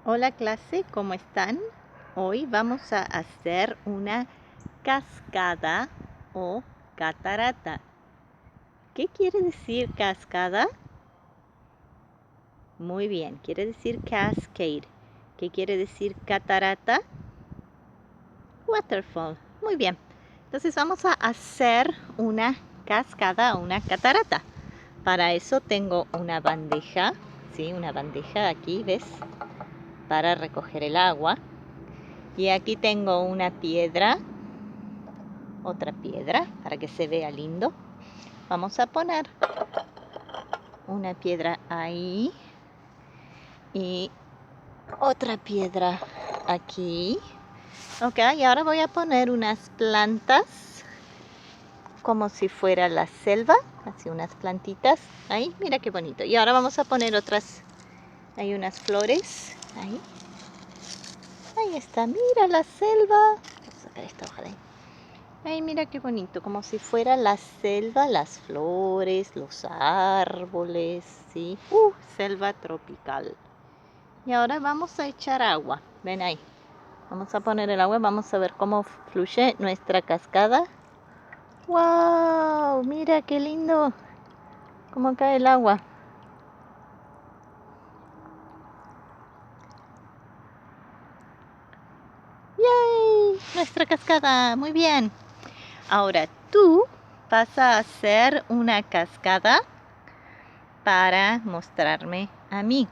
Hola clase, ¿cómo están? Hoy vamos a hacer una cascada o catarata. ¿Qué quiere decir cascada? Muy bien, quiere decir cascade. ¿Qué quiere decir catarata? Waterfall. Muy bien. Entonces vamos a hacer una cascada o una catarata. Para eso tengo una bandeja, ¿sí? Una bandeja aquí, ¿ves? Para recoger el agua. Y aquí tengo una piedra, otra piedra, para que se vea lindo. Vamos a poner una piedra ahí y otra piedra aquí. Ok, y ahora voy a poner unas plantas como si fuera la selva, así unas plantitas. Ahí, mira qué bonito. Y ahora vamos a poner otras, hay unas flores, ahí. Ahí está, mira la selva. Vamos a sacar esta hoja de ahí. Ay, mira qué bonito, como si fuera la selva, las flores, los árboles, ¿sí? Selva tropical. Y ahora vamos a echar agua. Ven ahí. Vamos a poner el agua, vamos a ver cómo fluye nuestra cascada. ¡Wow! Mira qué lindo. Cómo cae el agua. ¡Yay! Nuestra cascada. Muy bien. Ahora tú vas a hacer una cascada para mostrarme a mí.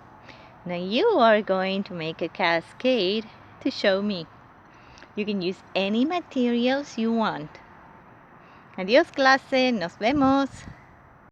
Now you are going to make a cascade to show me. You can use any materials you want. Adiós clase, nos vemos.